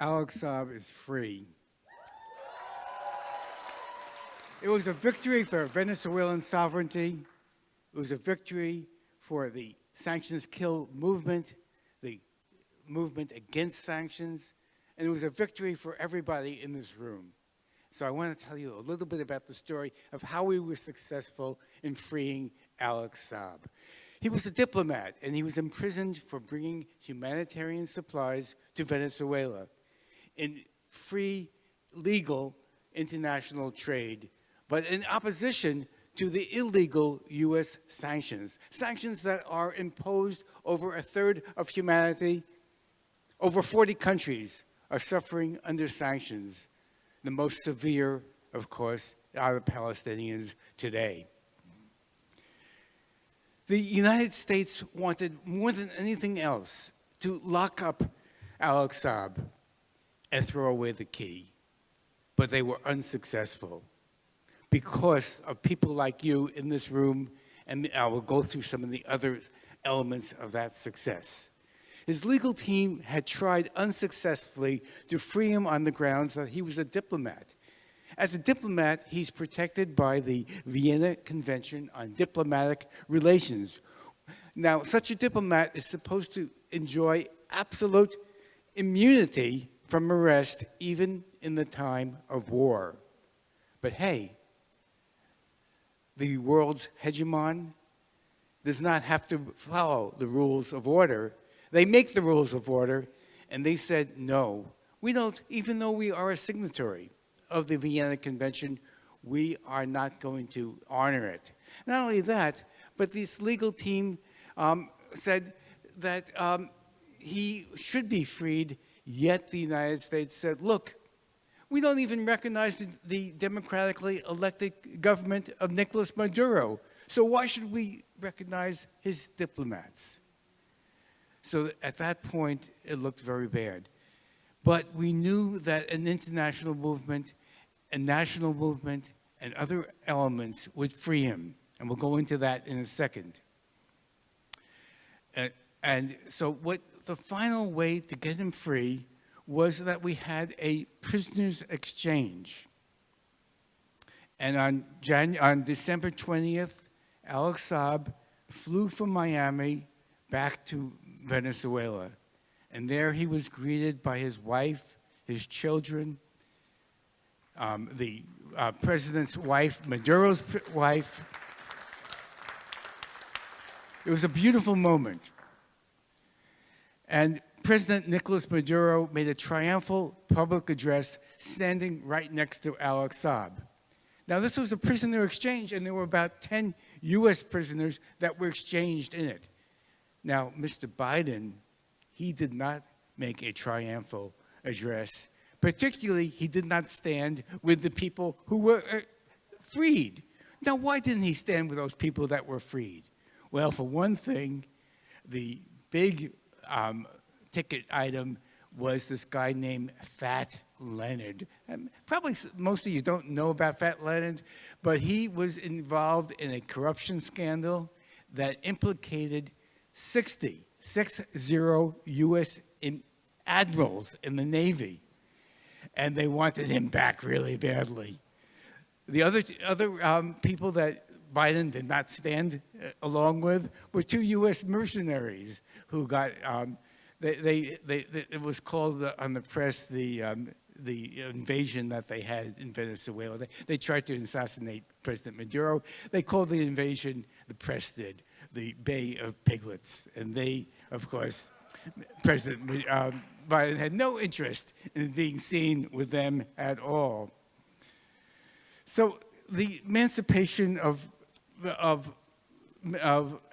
Alex Saab is free. It was a victory for Venezuelan sovereignty. It was a victory for the sanctions kill movement, the movement against sanctions, and it was a victory for everybody in this room. So I want to tell you a little bit about the story of how we were successful in freeing Alex Saab. He was a diplomat, and he was imprisoned for bringing humanitarian supplies to Venezuela in free, legal international trade, but in opposition to the illegal U.S. sanctions, sanctions that are imposed over a third of humanity. Over 40 countries are suffering under sanctions. The most severe, of course, are the Palestinians today. The United States wanted more than anything else to lock up Alex Saab and throw away the key, but they were unsuccessful because of people like you in this room, and I will go through some of the other elements of that success. His legal team had tried unsuccessfully to free him on the grounds that he was a diplomat. As a diplomat, he's protected by the Vienna Convention on Diplomatic Relations. Now, such a diplomat is supposed to enjoy absolute immunity from arrest, even in the time of war. But hey, the world's hegemon does not have to follow the rules of order. They make the rules of order, and they said, no, we don't, even though we are a signatory of the Vienna Convention, we are not going to honor it. Not only that, but this legal team said that he should be freed, yet the United States said, look, we don't even recognize the democratically elected government of Nicolas Maduro, so why should we recognize his diplomats? So at that point, it looked very bad. But we knew that an international movement, a national movement, and other elements would free him. And we'll go into that in a second. And so what the final way to get him free was that we had a prisoners exchange. And on December 20th, Alex Saab flew from Miami back to Venezuela. And there he was greeted by his wife, his children, the president's wife, Maduro's wife. It was a beautiful moment. And President Nicolas Maduro made a triumphal public address standing right next to Alex Saab. Now, this was a prisoner exchange, and there were about 10 U.S. prisoners that were exchanged in it. Now, Mr. Biden, he did not make a triumphal address. Particularly, he did not stand with the people who were freed. Now, why didn't he stand with those people that were freed? Well, for one thing, the big ticket item was this guy named Fat Leonard. And probably most of you don't know about Fat Leonard, but he was involved in a corruption scandal that implicated 60 U.S. admirals in the Navy, and they wanted him back really badly. The other people that Biden did not stand along with were 2 U.S. mercenaries who got, it was called on the press the invasion that they had in Venezuela. They tried to assassinate President Maduro. They called the invasion, the press did, the Bay of Piglets. And they, of course, President Biden had no interest in being seen with them at all. So the emancipation of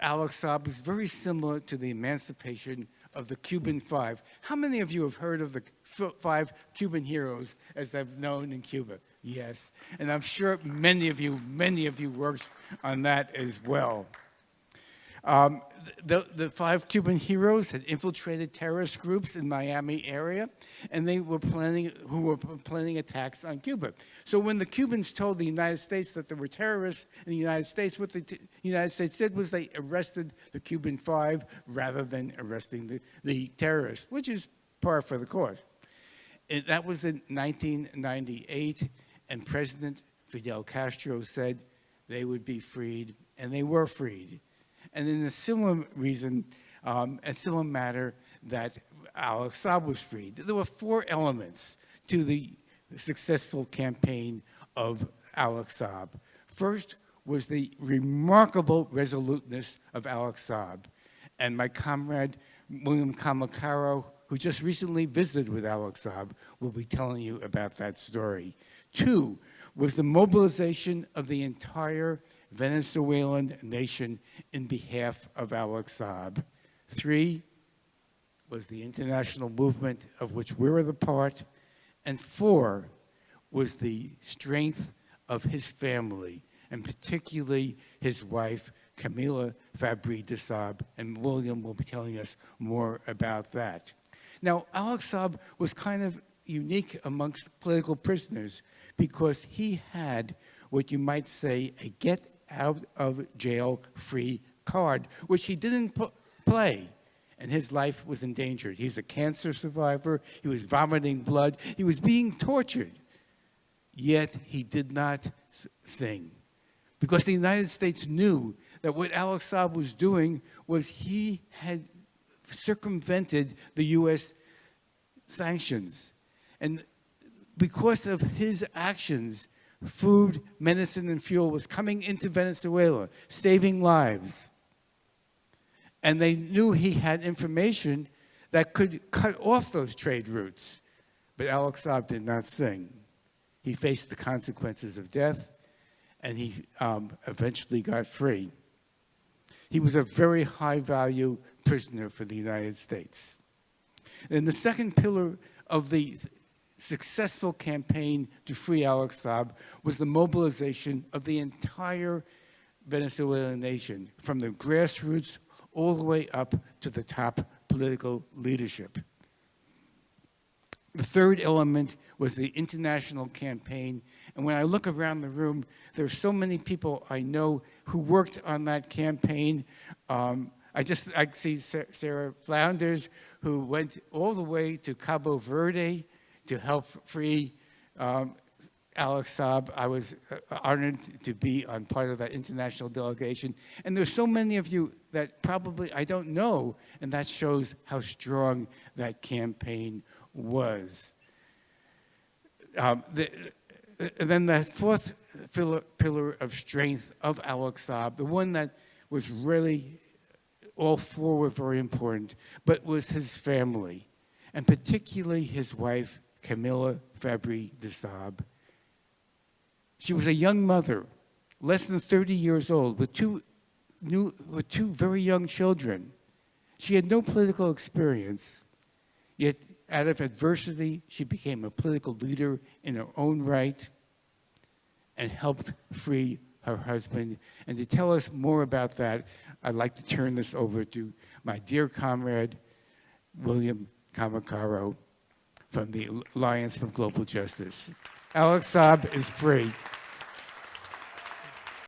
Alex Saab was very similar to the emancipation of the Cuban Five. How many of you have heard of the 5 Cuban heroes as they've known in Cuba? Yes, and I'm sure many of you worked on that as well. The 5 Cuban heroes had infiltrated terrorist groups in Miami area, and they were planning attacks on Cuba. So when the Cubans told the United States that there were terrorists in the United States, what the United States did was they arrested the Cuban 5 rather than arresting the terrorists, which is par for the course. That was in 1998, and President Fidel Castro said they would be freed, and they were freed. And in a similar reason, a similar matter, that Alex Saab was freed. There were 4 elements to the successful campaign of Alex Saab. First was the remarkable resoluteness of Alex Saab. And my comrade, William Kamacaro, who just recently visited with Alex Saab, will be telling you about that story. 2 was the mobilization of the entire Venezuelan nation in behalf of Alex Saab. 3 was the international movement of which we were the part. And 4 was the strength of his family, and particularly his wife, Camila Fabry de Saab, and William will be telling us more about that. Now, Alex Saab was kind of unique amongst political prisoners because he had what you might say a get-out-of-jail-free card, which he didn't play, and his life was endangered. He was a cancer survivor. He was vomiting blood. He was being tortured. Yet he did not sing, because the United States knew that what Alex Saab was doing was he had circumvented the U.S. sanctions. And because of his actions, food, medicine, and fuel was coming into Venezuela, saving lives. And they knew he had information that could cut off those trade routes. But Alex Saab did not sing. He faced the consequences of death, and he eventually got free. He was a very high-value prisoner for the United States. And the second pillar of the successful campaign to free Alex Saab was the mobilization of the entire Venezuelan nation, from the grassroots all the way up to the top political leadership. The third element was the international campaign. And when I look around the room, there are so many people I know who worked on that campaign. I see Sarah Flounders, who went all the way to Cabo Verde to help free Alex Saab. I was honored to be on part of that international delegation. And there's so many of you that probably I don't know, and that shows how strong that campaign was. Then the fourth pillar of strength of Alex Saab, the one that was really, all 4 were very important, but was his family, and particularly his wife, Camila Fabry de Saab. She was a young mother, less than 30 years old, with two very young children. She had no political experience, yet out of adversity, she became a political leader in her own right and helped free her husband. And to tell us more about that, I'd like to turn this over to my dear comrade, William Kamacaro, from the Alliance for Global Justice. Alex Saab is free.